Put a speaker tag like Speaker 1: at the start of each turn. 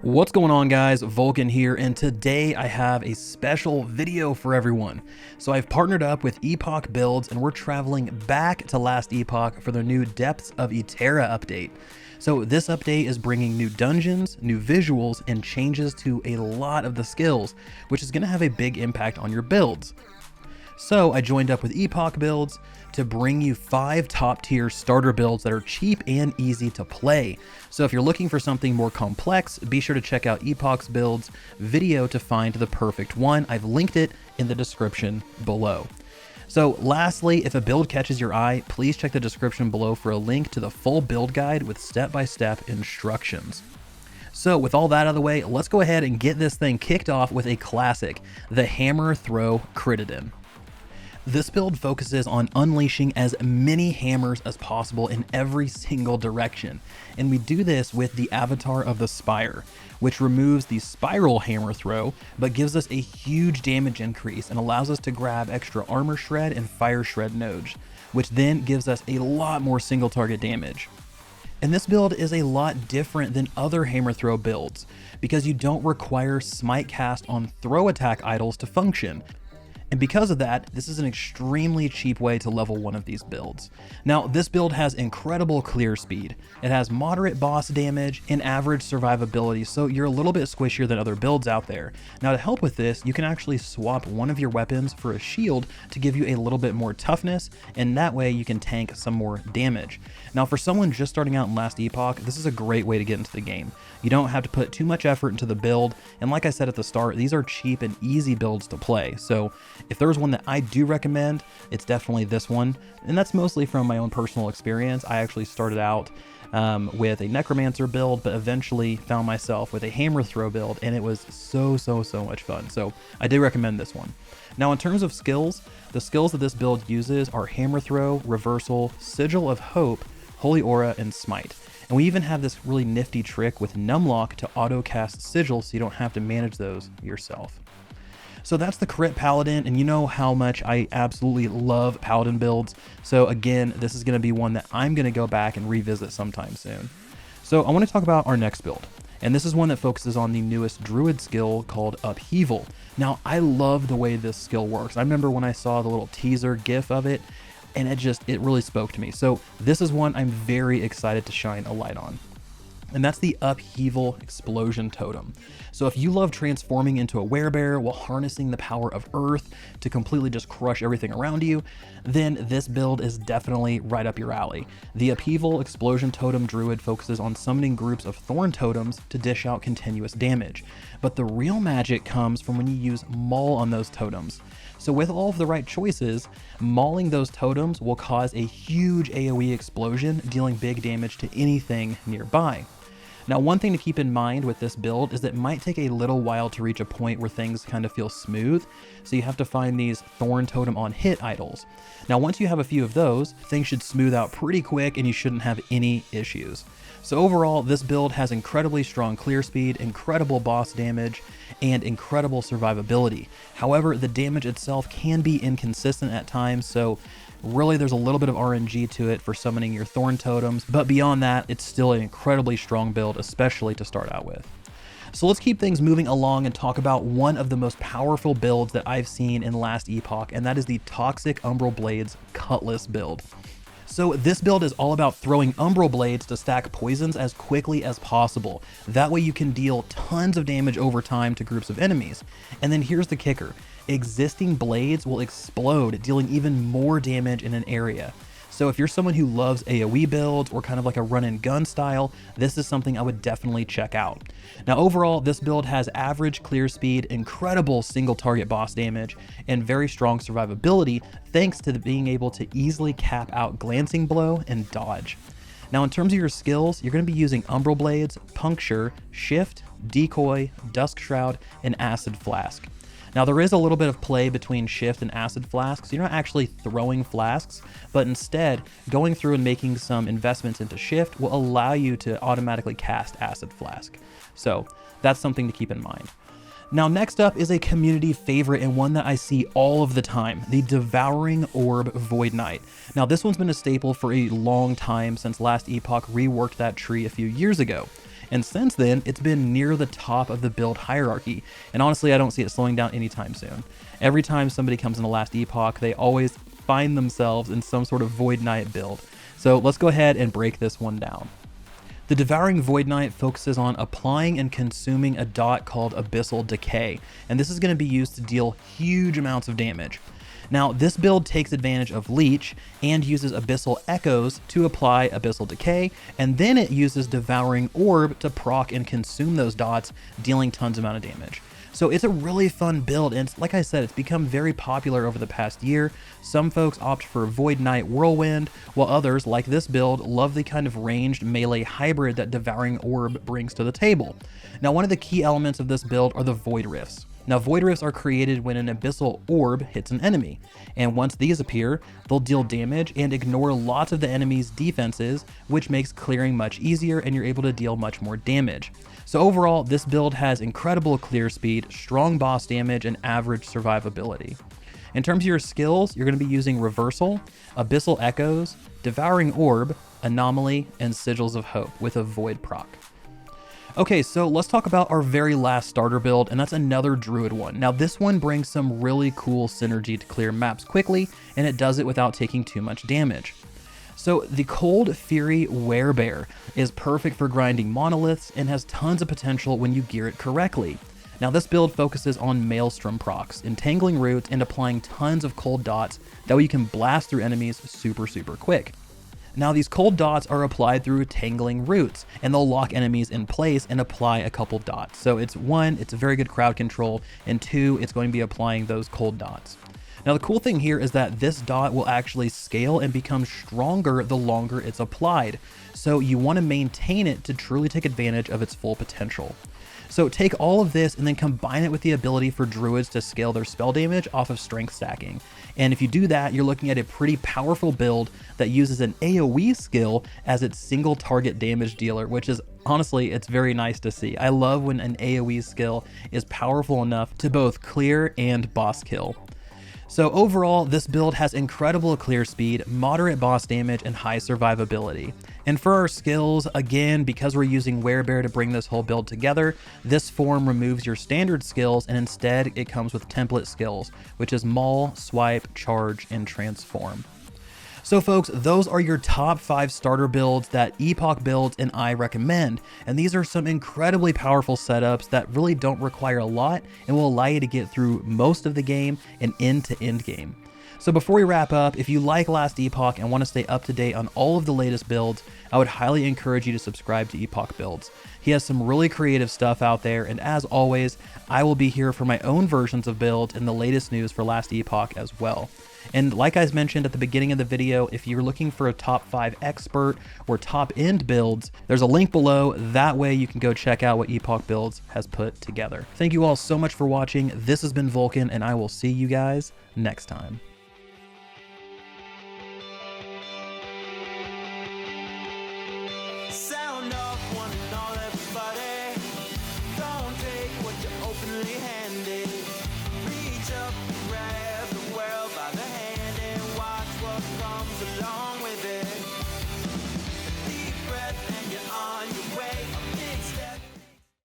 Speaker 1: What's going on, guys? Vulkan here, and today I have a special video for everyone. So I've partnered up with Epoch Builds and we're traveling back to last Epoch for their new Depths of Eterra update. So this update is bringing new dungeons, new visuals, and changes to a lot of the skills, which is going to have a big impact on your builds. So I joined up with Epoch Builds to bring you 5 top tier starter builds that are cheap and easy to play. So if you're looking for something more complex, be sure to check out Epoch Builds video to find the perfect one. I've linked it in the description below. So lastly, if a build catches your eye, please check the description below for a link to the full build guide with step-by-step instructions. So with all that out of the way, let's go ahead and get this thing kicked off with a classic, the Hammer Throw Critadin. This build focuses on unleashing as many hammers as possible in every single direction, and we do this with the avatar of the Spire, which removes the spiral hammer throw, but gives us a huge damage increase and allows us to grab extra armor shred and fire shred nodes, which then gives us a lot more single target damage. And this build is a lot different than other hammer throw builds, because you don't require smite cast on throw attack idols to function. And because of that, this is an extremely cheap way to level one of these builds. Now, this build has incredible clear speed. It has moderate boss damage and average survivability, so you're a little bit squishier than other builds out there. Now, to help with this, you can actually swap one of your weapons for a shield to give you a little bit more toughness, and that way you can tank some more damage. Now, for someone just starting out in Last Epoch, this is a great way to get into the game. You don't have to put too much effort into the build, and like I said at the start, these are cheap and easy builds to play. So if there's one that I do recommend, it's definitely this one, and that's mostly from my own personal experience. I actually started out with a Necromancer build, but eventually found myself with a Hammer Throw build, and it was so much fun. So I do recommend this one. Now, in terms of skills, the skills that this build uses are Hammer Throw, Reversal, Sigil of Hope, Holy Aura, and Smite. And we even have this really nifty trick with Numlock to auto cast Sigil so you don't have to manage those yourself. So that's the Crit Paladin, and you know how much I absolutely love Paladin builds. So again, this is going to be one that I'm going to go back and revisit sometime soon. So I want to talk about our next build, and this is one that focuses on the newest Druid skill called Upheaval. Now, I love the way this skill works. I remember when I saw the little teaser gif of it, and it really spoke to me. So this is one I'm very excited to shine a light on. And that's the Upheaval Explosion totem. So if you love transforming into a werebear while harnessing the power of Earth to completely just crush everything around you, then this build is definitely right up your alley. The Upheaval Explosion totem druid focuses on summoning groups of thorn totems to dish out continuous damage. But the real magic comes from when you use maul on those totems. So with all of the right choices, mauling those totems will cause a huge AoE explosion, dealing big damage to anything nearby. Now, one thing to keep in mind with this build is that it might take a little while to reach a point where things kind of feel smooth, so you have to find these Thorn Totem on hit idols. Now, once you have a few of those, things should smooth out pretty quick and you shouldn't have any issues. So overall, this build has incredibly strong clear speed, incredible boss damage, and incredible survivability. However, the damage itself can be inconsistent at times, so really there's a little bit of RNG to it for summoning your Thorn Totems, but beyond that, it's still an incredibly strong build, especially to start out with. So let's keep things moving along and talk about one of the most powerful builds that I've seen in Last Epoch, and that is the Toxic Umbral Blades Cutlass build. So this build is all about throwing Umbral Blades to stack poisons as quickly as possible. That way you can deal tons of damage over time to groups of enemies. And then here's the kicker. Existing blades will explode, dealing even more damage in an area. So if you're someone who loves AoE builds or kind of like a run and gun style, this is something I would definitely check out. Now overall, this build has average clear speed, incredible single target boss damage, and very strong survivability thanks to being able to easily cap out Glancing Blow and Dodge. Now in terms of your skills, you're going to be using Umbral Blades, Puncture, Shift, Decoy, Dusk Shroud, and Acid Flask. Now there is a little bit of play between Shift and Acid Flasks. You're not actually throwing flasks, but instead going through and making some investments into Shift will allow you to automatically cast Acid Flask. So that's something to keep in mind. Now next up is a community favorite and one that I see all of the time, the Devouring Orb Void Knight. Now this one's been a staple for a long time since Last Epoch reworked that tree a few years ago. And since then, it's been near the top of the build hierarchy. And honestly, I don't see it slowing down anytime soon. Every time somebody comes into Last Epoch, they always find themselves in some sort of Void Knight build. So let's go ahead and break this one down. The Devouring Void Knight focuses on applying and consuming a dot called Abyssal Decay, and this is going to be used to deal huge amounts of damage. Now, this build takes advantage of Leech and uses Abyssal Echoes to apply Abyssal Decay, and then it uses Devouring Orb to proc and consume those dots, dealing tons amount of damage. So it's a really fun build, and like I said, it's become very popular over the past year. Some folks opt for Void Knight Whirlwind, while others, like this build, love the kind of ranged melee hybrid that Devouring Orb brings to the table. Now, one of the key elements of this build are the Void Rifts. Now, Void Rifts are created when an Abyssal Orb hits an enemy, and once these appear, they'll deal damage and ignore lots of the enemy's defenses, which makes clearing much easier and you're able to deal much more damage. So overall, this build has incredible clear speed, strong boss damage, and average survivability. In terms of your skills, you're going to be using Reversal, Abyssal Echoes, Devouring Orb, Anomaly, and Sigils of Hope with a Void proc. Okay, so let's talk about our very last starter build, and that's another Druid one. Now, this one brings some really cool synergy to clear maps quickly, and it does it without taking too much damage. So the Cold Fury Werebear is perfect for grinding monoliths and has tons of potential when you gear it correctly. Now, this build focuses on Maelstrom procs, entangling roots and applying tons of cold dots, that way you can blast through enemies super quick. Now, these cold dots are applied through tangling roots, and they'll lock enemies in place and apply a couple dots. So it's one, it's a very good crowd control, and two, it's going to be applying those cold dots. Now, the cool thing here is that this dot will actually scale and become stronger the longer it's applied. So you want to maintain it to truly take advantage of its full potential. So take all of this and then combine it with the ability for druids to scale their spell damage off of strength stacking. And if you do that, you're looking at a pretty powerful build that uses an AoE skill as its single target damage dealer, which is honestly, it's very nice to see. I love when an AoE skill is powerful enough to both clear and boss kill. So overall, this build has incredible clear speed, moderate boss damage, and high survivability. And for our skills, again, because we're using Werebear to bring this whole build together, this form removes your standard skills and instead it comes with template skills, which is Maul, Swipe, Charge, and Transform. So folks, those are your top 5 starter builds that Epoch Builds and I recommend, and these are some incredibly powerful setups that really don't require a lot and will allow you to get through most of the game and into end game. So before we wrap up, if you like Last Epoch and want to stay up to date on all of the latest builds, I would highly encourage you to subscribe to Epoch Builds. He has some really creative stuff out there, and as always, I will be here for my own versions of builds and the latest news for Last Epoch as well. And like I mentioned at the beginning of the video, if you're looking for a top 5 expert or top end builds, there's a link below. That way you can go check out what Epoch Builds has put together. Thank you all so much for watching. This has been Vulkan, and I will see you guys next time.